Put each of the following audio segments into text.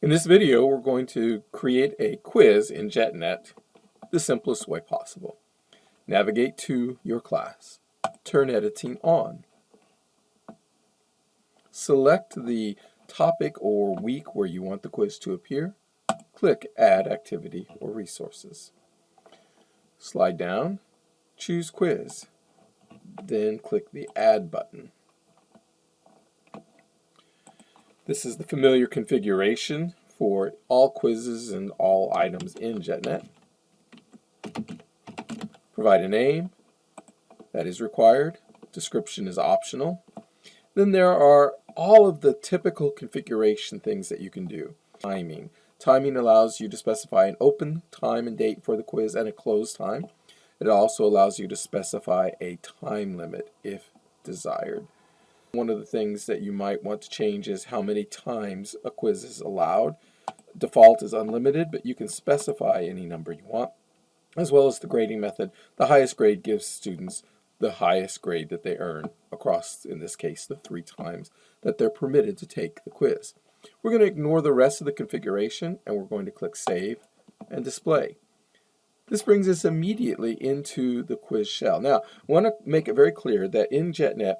In this video, we're going to create a quiz in JetNet the simplest way possible. Navigate to your class. Turn editing on. Select the topic or week where you want the quiz to appear. Click Add Activity or Resources. Slide down, choose Quiz, then click the Add button. This is the familiar configuration for all quizzes and all items in JetNet. Provide a name, that is required. Description is optional. Then there are all of the typical configuration things that you can do. Timing. Timing allows you to specify an open time and date for the quiz and a close time. It also allows you to specify a time limit if desired. One of the things that you might want to change is how many times a quiz is allowed. Default is unlimited, but you can specify any number you want, as well as the grading method. The highest grade gives students the highest grade that they earn across, in this case, the 3 times that they're permitted to take the quiz. We're going to ignore the rest of the configuration, and we're going to click Save and Display. This brings us immediately into the quiz shell. Now, I want to make it very clear that in JetNet,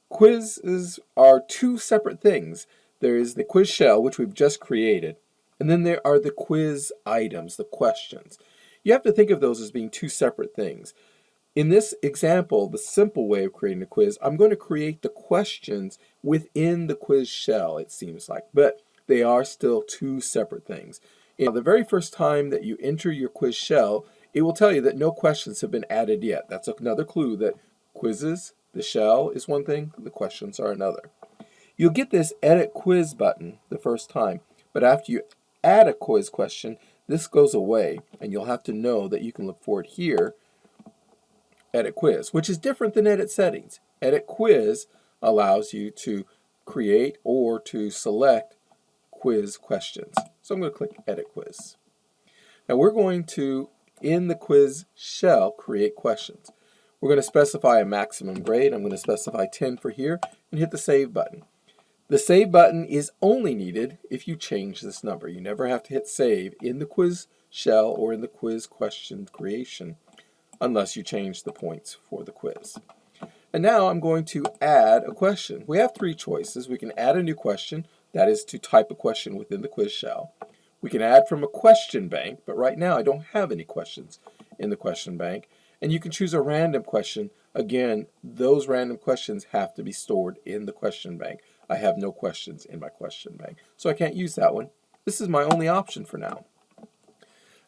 quizzes are 2 separate things. There is the quiz shell, which we've just created, and then there are the quiz items, the questions. You have to think of those as being 2 separate things. In this example, the simple way of creating a quiz, I'm going to create the questions within the quiz shell, it seems like, but they are still 2 separate things. The very first time that you enter your quiz shell, it will tell you that no questions have been added yet. That's another clue that quizzes, the shell is one thing, the questions are another. You'll get this Edit Quiz button the first time, but after you add a quiz question, this goes away, and you'll have to know that you can look for it here, Edit Quiz, which is different than Edit Settings. Edit Quiz allows you to create or to select quiz questions. So I'm going to click Edit Quiz. Now we're going to, in the quiz shell, create questions. We're going to specify a maximum grade. I'm going to specify 10 for here and hit the Save button. The Save button is only needed if you change this number. You never have to hit Save in the quiz shell or in the quiz question creation unless you change the points for the quiz. And now I'm going to add a question. We have 3 choices. We can add a new question, that is to type a question within the quiz shell. We can add from a question bank, but right now I don't have any questions in the question bank. And you can choose a random question. Again, those random questions have to be stored in the question bank. I have no questions in my question bank, so I can't use that one. This is my only option for now.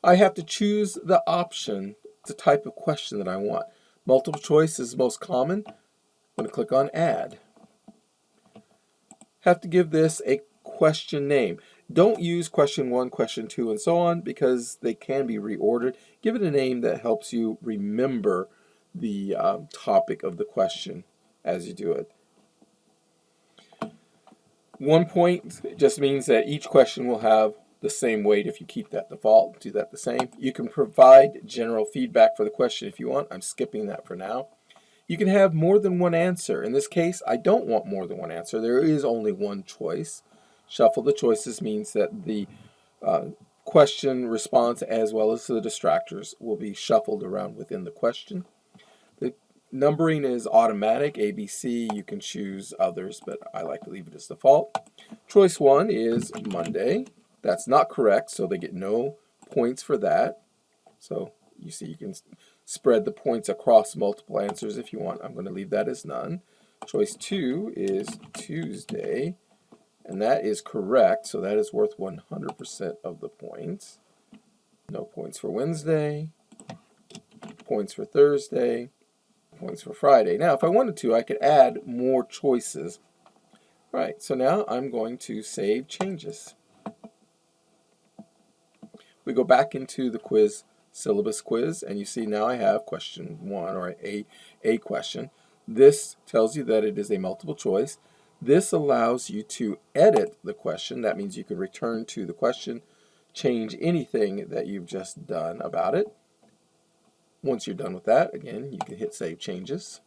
I have to choose the option, the type of question that I want. Multiple choice is most common. I'm going to click on Add. Have to give this a question name. Don't use question 1, question 2, and so on because they can be reordered. Give it a name that helps you remember the topic of the question as you do it. 1 point just means that each question will have the same weight if you keep that default. Do that the same. You can provide general feedback for the question if you want. I'm skipping that for now. You can have more than one answer. In this case, I don't want more than one answer. There is only one choice. Shuffle the choices means that the question response as well as the distractors will be shuffled around within the question. The numbering is automatic, ABC. You can choose others, but I like to leave it as default. Choice 1 is Monday. That's not correct, so they get no points for that. So you see you can spread the points across multiple answers if you want. I'm going to leave that as none. Choice 2 is Tuesday, and that is correct, so that is worth 100% of the points. No points for Wednesday, points for Thursday, points for Friday. Now, if I wanted to, I could add more choices. Right, so now I'm going to save changes. We go back into the quiz syllabus quiz, and you see now I have question 1 or a question. This tells you that it is a multiple choice. This allows you to edit the question. That means you can return to the question, change anything that you've just done about it. Once you're done with that, again, you can hit Save Changes.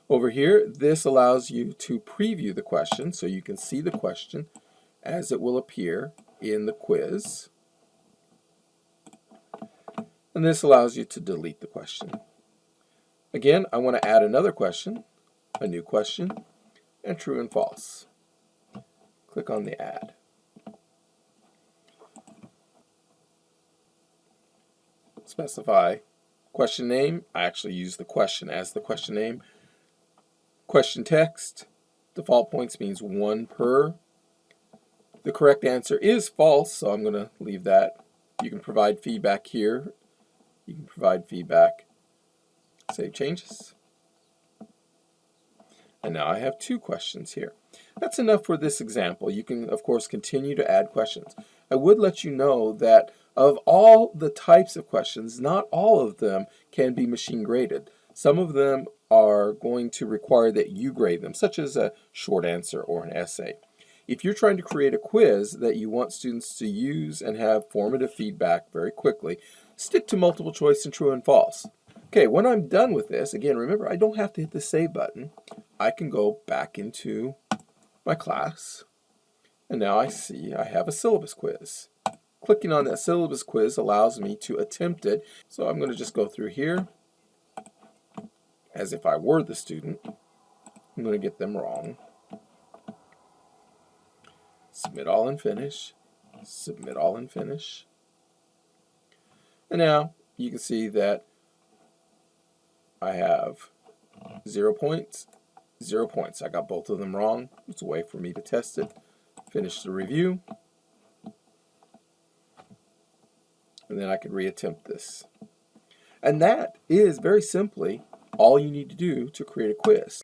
Over here, this allows you to preview the question so you can see the question as it will appear in the quiz. And this allows you to delete the question. Again, I want to add another question, a new question, and true and false. Click on the add. Specify question name. I actually use the question as the question name. Question text. Default points means 1 per. The correct answer is false, so I'm going to leave that. You can provide feedback here. You can provide feedback. Save changes. And now I have 2 questions here. That's enough for this example. You can, of course, continue to add questions. I would let you know that of all the types of questions, not all of them can be machine graded. Some of them are going to require that you grade them, such as a short answer or an essay. If you're trying to create a quiz that you want students to use and have formative feedback very quickly, stick to multiple choice and true and false. Okay, when I'm done with this, again, remember, I don't have to hit the save button. I can go back into my class, and now I see I have a syllabus quiz. Clicking on that syllabus quiz allows me to attempt it, so I'm going to just go through here as if I were the student. I'm going to get them wrong. Submit all and finish. Submit all and finish. And now you can see that I have 0 points, 0 points. I got both of them wrong. It's a way for me to test it. Finish the review. And then I could reattempt this. And that is very simply all you need to do to create a quiz.